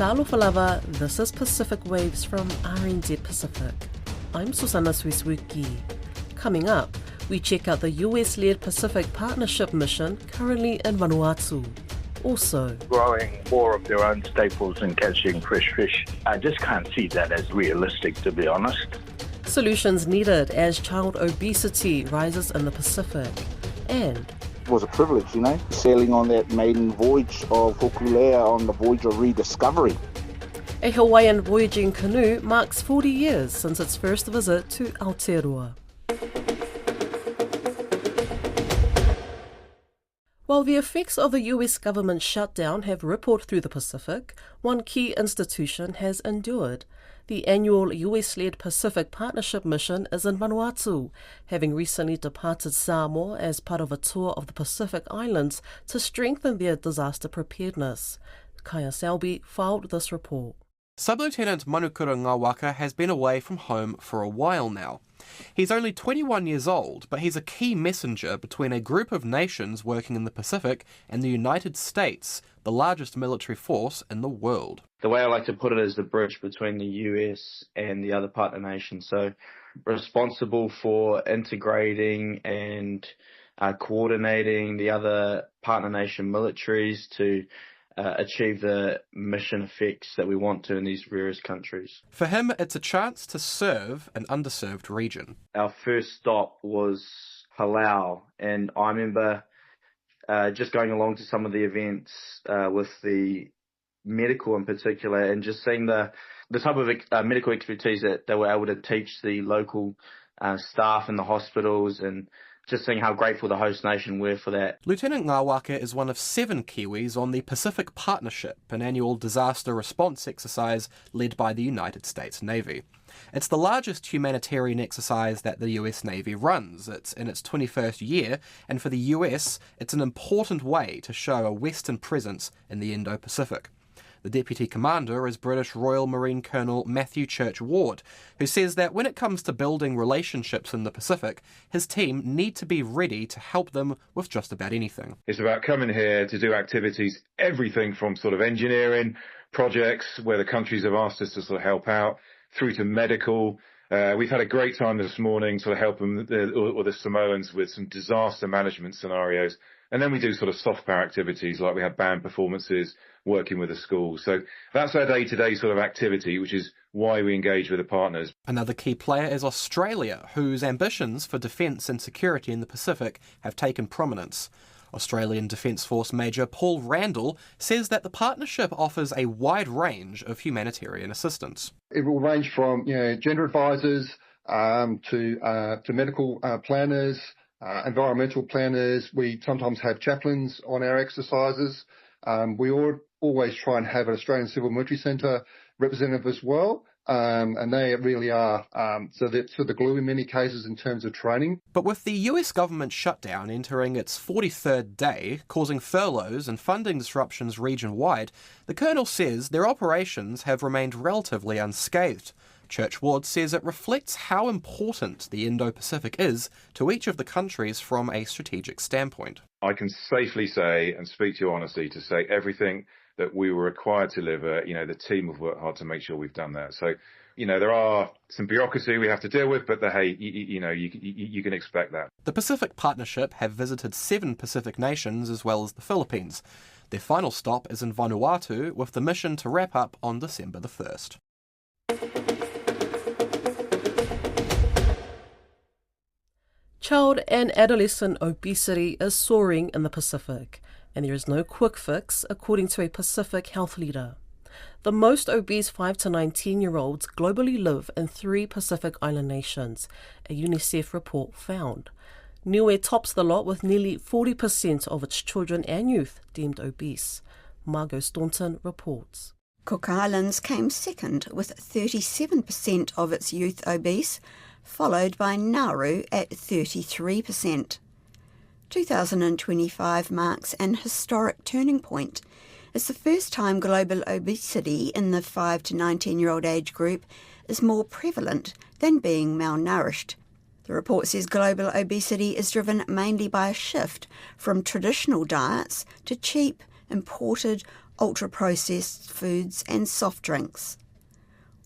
Talofa lava, this is Pacific Waves from RNZ Pacific. I'm Susanna Swiswiki. Coming up, we check out the US-led Pacific Partnership mission currently in Vanuatu. Also, growing more of their own staples and catching fresh fish. I just can't see that as realistic, to be honest. solutions needed as child obesity rises in the Pacific. And it was a privilege, sailing on that maiden voyage of Hokulea on the voyage of rediscovery. A Hawaiian voyaging canoe marks 40 years since its first visit to Aotearoa. While the effects of the US government shutdown have rippled through the Pacific, one key institution has endured. The annual US-led Pacific Partnership mission is in Vanuatu, having recently departed Samoa as part of a tour of the Pacific Islands to strengthen their disaster preparedness. Kaya Selby filed this report. Sub-Lieutenant Manukura Ngawaka has been away from home for a while now. He's only 21 years old, but he's a key messenger between a group of nations working in the Pacific and the United States, the largest military force in the world. The way I like to put it is the bridge between the US and the other partner nations. So responsible for integrating and coordinating the other partner nation militaries to achieve the mission effects that we want to in these various countries. For him, it's a chance to serve an underserved region. Our first stop was Palau, and I remember just going along to some of the events with the medical in particular, and just seeing the type of medical expertise that they were able to teach the local staff in the hospitals, and just seeing how grateful the host nation were for that. Lieutenant Ngawaka is one of 7 Kiwis on the Pacific Partnership, an annual disaster response exercise led by the United States Navy. It's the largest humanitarian exercise that the US Navy runs. It's in its 21st year, and for the US, it's an important way to show a Western presence in the Indo-Pacific. The Deputy Commander is British Royal Marine Colonel Matthew Church-Ward, who says that when it comes to building relationships in the Pacific, his team need to be ready to help them with just about anything. It's about coming here to do activities, everything from sort of engineering projects where the countries have asked us to sort of help out, through to medical. We've had a great time this morning sort of helping the Samoans with some disaster management scenarios. And then we do sort of soft power activities, like we have band performances, working with the schools. So that's our day-to-day sort of activity, which is why we engage with the partners. Another key player is Australia, whose ambitions for defence and security in the Pacific have taken prominence. Australian Defence Force Major Paul Randall says that the partnership offers a wide range of humanitarian assistance. It will range from gender advisors to medical planners, environmental planners. We sometimes have chaplains on our exercises. We always try and have an Australian Civil Military Centre representative as well. And they really are so the glue in many cases in terms of training. But with the US government shutdown entering its 43rd day, causing furloughs and funding disruptions region-wide, the Colonel says their operations have remained relatively unscathed. Church-Ward says it reflects how important the Indo-Pacific is to each of the countries from a strategic standpoint. I can safely say, and speak to you honestly, to say everything that we were required to deliver, the team have worked hard to make sure we've done that. So, there are some bureaucracy we have to deal with, but you can expect that. The Pacific Partnership have visited 7 Pacific nations as well as the Philippines. Their final stop is in Vanuatu, with the mission to wrap up on December the 1st. Child and adolescent obesity is soaring in the Pacific, and there is no quick fix, according to a Pacific health leader. The most obese 5 to 19-year-olds globally live in 3 Pacific Island nations, a UNICEF report found. Niue tops the lot with nearly 40% of its children and youth deemed obese. Margot Staunton reports. Cook Islands came second with 37% of its youth obese, followed by Nauru at 33%. 2025 marks an historic turning point. It's the first time global obesity in the 5 to 19-year-old age group is more prevalent than being malnourished. The report says global obesity is driven mainly by a shift from traditional diets to cheap, imported, ultra-processed foods and soft drinks.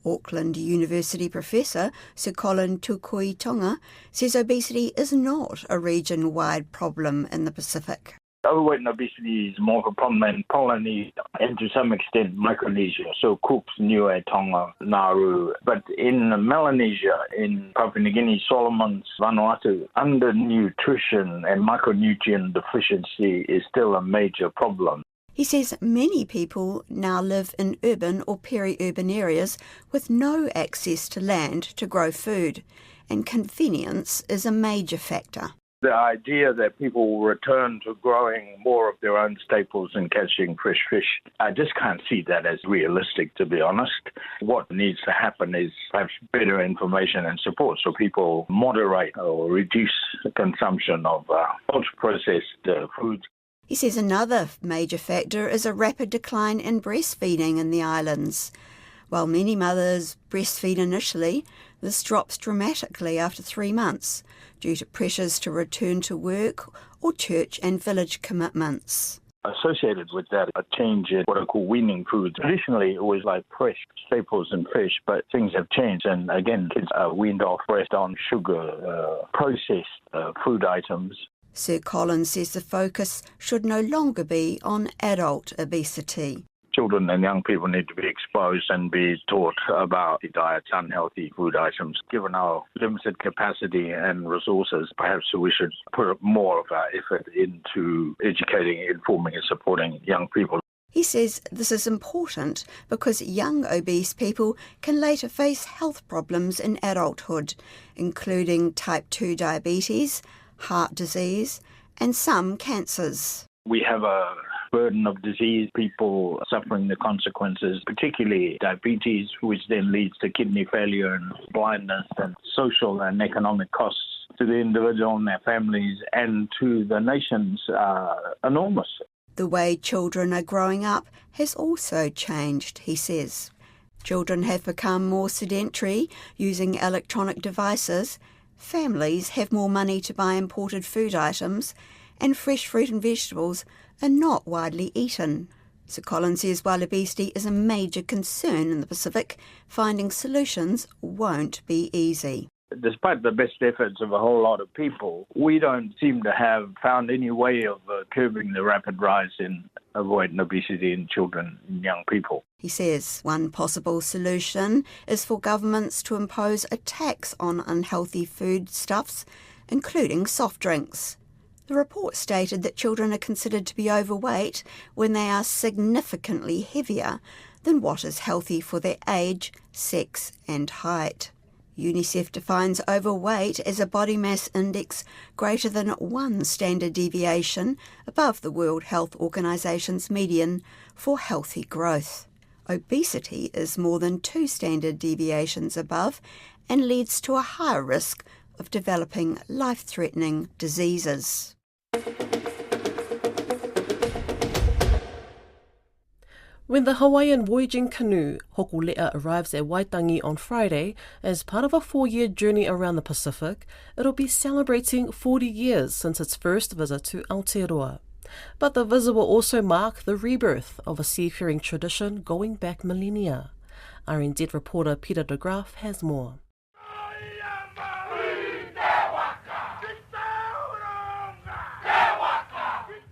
Auckland University professor Sir Colin Tukuitonga says obesity is not a region-wide problem in the Pacific. Overweight and obesity is more of a problem in Polynesia and to some extent Micronesia, so Cook, Niue, Tonga, Nauru. But in Melanesia, in Papua New Guinea, Solomons, Vanuatu, undernutrition and micronutrient deficiency is still a major problem. He says many people now live in urban or peri-urban areas with no access to land to grow food, and convenience is a major factor. The idea that people will return to growing more of their own staples and catching fresh fish, I just can't see that as realistic, to be honest. What needs to happen is perhaps better information and support so people moderate or reduce the consumption of ultra-processed foods. He says another major factor is a rapid decline in breastfeeding in the islands. While many mothers breastfeed initially, this drops dramatically after 3 months due to pressures to return to work or church and village commitments. Associated with that, a change in what I call weaning foods. Traditionally, it was like fresh staples and fish, but things have changed. And again, kids are weaned off breast on sugar, processed food items. Sir Colin says the focus should no longer be on adult obesity. Children and young people need to be exposed and be taught about the diets, unhealthy food items. Given our limited capacity and resources, perhaps we should put more of our effort into educating, informing and supporting young people. He says this is important because young obese people can later face health problems in adulthood, including type 2 diabetes, heart disease and some cancers. We have a burden of disease, people suffering the consequences, particularly diabetes, which then leads to kidney failure and blindness, and social and economic costs to the individual and their families and to the nations are enormous. The way children are growing up has also changed, he says. Children have become more sedentary, using electronic devices. Families have more money to buy imported food items, and fresh fruit and vegetables are not widely eaten. Sir Colin says while obesity is a major concern in the Pacific, finding solutions won't be easy. Despite the best efforts of a whole lot of people, we don't seem to have found any way of curbing the rapid rise in overweight and obesity in children and young people. He says one possible solution is for governments to impose a tax on unhealthy foodstuffs, including soft drinks. The report stated that children are considered to be overweight when they are significantly heavier than what is healthy for their age, sex and height. UNICEF defines overweight as a body mass index greater than 1 standard deviation above the World Health Organization's median for healthy growth. Obesity is more than 2 standard deviations above and leads to a higher risk of developing life-threatening diseases. When the Hawaiian voyaging canoe Hokulea arrives at Waitangi on Friday as part of a 4-year journey around the Pacific, it'll be celebrating 40 years since its first visit to Aotearoa. But the visit will also mark the rebirth of a seafaring tradition going back millennia. RNZ reporter Peter de Graaf has more.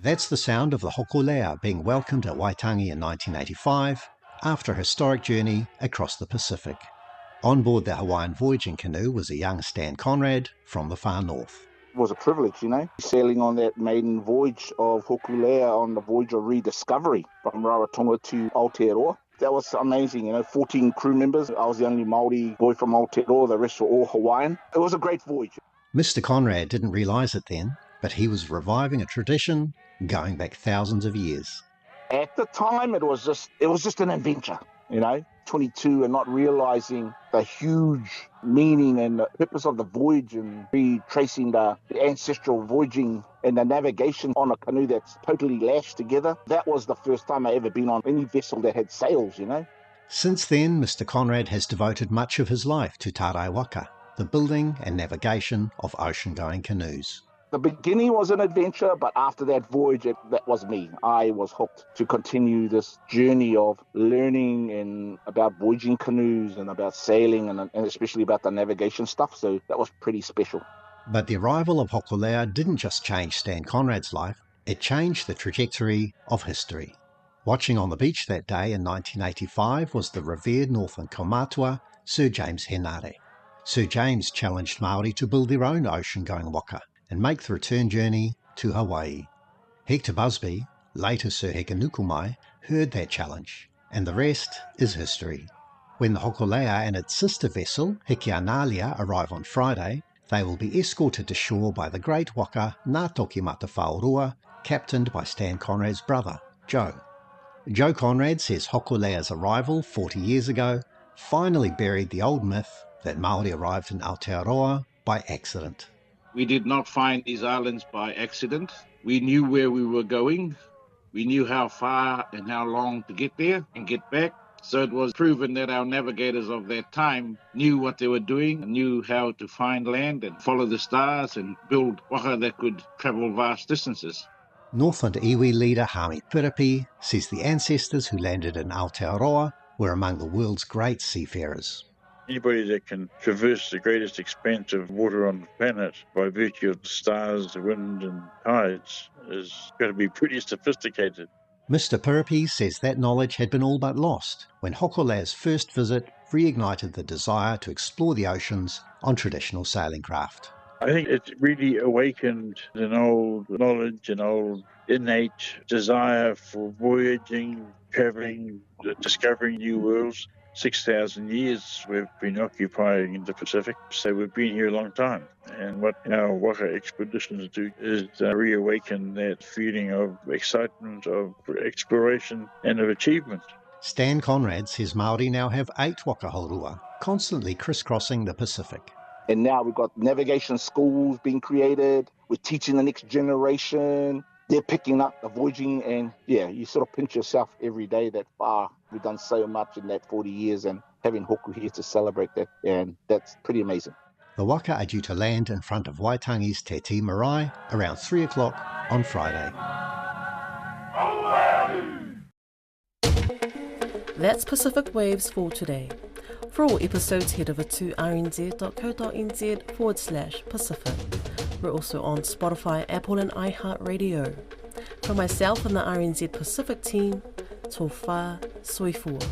That's the sound of the Hokulea being welcomed at Waitangi in 1985 after a historic journey across the Pacific. On board the Hawaiian voyaging canoe was a young Stan Conrad from the far north. It was a privilege, sailing on that maiden voyage of Hokulea on the voyage of rediscovery from Rarotonga to Aotearoa. That was amazing, 14 crew members. I was the only Māori boy from Aotearoa, the rest were all Hawaiian. It was a great voyage. Mr. Conrad didn't realise it then, but he was reviving a tradition going back thousands of years. At the time, it was just an adventure, 22 and not realising the huge meaning and the purpose of the voyage and retracing the ancestral voyaging and the navigation on a canoe that's totally lashed together. That was the first time I ever been on any vessel that had sails, Since then, Mr. Conrad has devoted much of his life to Tārai Waka, the building and navigation of ocean-going canoes. The beginning was an adventure, but after that voyage, that was me. I was hooked to continue this journey of learning and about voyaging canoes and about sailing and especially about the navigation stuff. So that was pretty special. But the arrival of Hokulea didn't just change Stan Conrad's life, it changed the trajectory of history. Watching on the beach that day in 1985 was the revered Northland kaumatua, Sir James Henare. Sir James challenged Māori to build their own ocean-going waka and make the return journey to Hawaii. Hector Busby, later Sir Hekanukumai, heard that challenge, and the rest is history. When the Hokulea and its sister vessel, Hikianalia, arrive on Friday, they will be escorted to shore by the great waka Ngā Toki Mata Whaorua, captained by Stan Conrad's brother, Joe. Joe Conrad says Hokulea's arrival 40 years ago finally buried the old myth that Māori arrived in Aotearoa by accident. We did not find these islands by accident. We knew where we were going. We knew how far and how long to get there and get back. So it was proven that our navigators of that time knew what they were doing, knew how to find land and follow the stars and build waka that could travel vast distances. Northland iwi leader Hami Piripi says the ancestors who landed in Aotearoa were among the world's great seafarers. Anybody that can traverse the greatest expanse of water on the planet by virtue of the stars, the wind and tides is got to be pretty sophisticated. Mr. Piripi says that knowledge had been all but lost when Hokulea's first visit reignited the desire to explore the oceans on traditional sailing craft. I think it really awakened an old knowledge, an old innate desire for voyaging, travelling, discovering new worlds. 6,000 years we've been occupying the Pacific, so we've been here a long time. And what our waka expeditions do is reawaken that feeling of excitement, of exploration and of achievement. Stan Conrad says Māori now have 8 waka haurua, constantly crisscrossing the Pacific. And now we've got navigation schools being created. We're teaching the next generation. They're picking up the voyaging, and yeah, you sort of pinch yourself every day that we've done so much in that 40 years and having hoku here to celebrate that, and that's pretty amazing. The waka are due to land in front of Waitangi's Te Tii Marae around 3 o'clock on Friday. That's Pacific Waves for today. For all episodes, head over to rnz.co.nz/Pacific. We're also on Spotify, Apple and iHeartRadio. From myself and the RNZ Pacific team, tō whā soifua.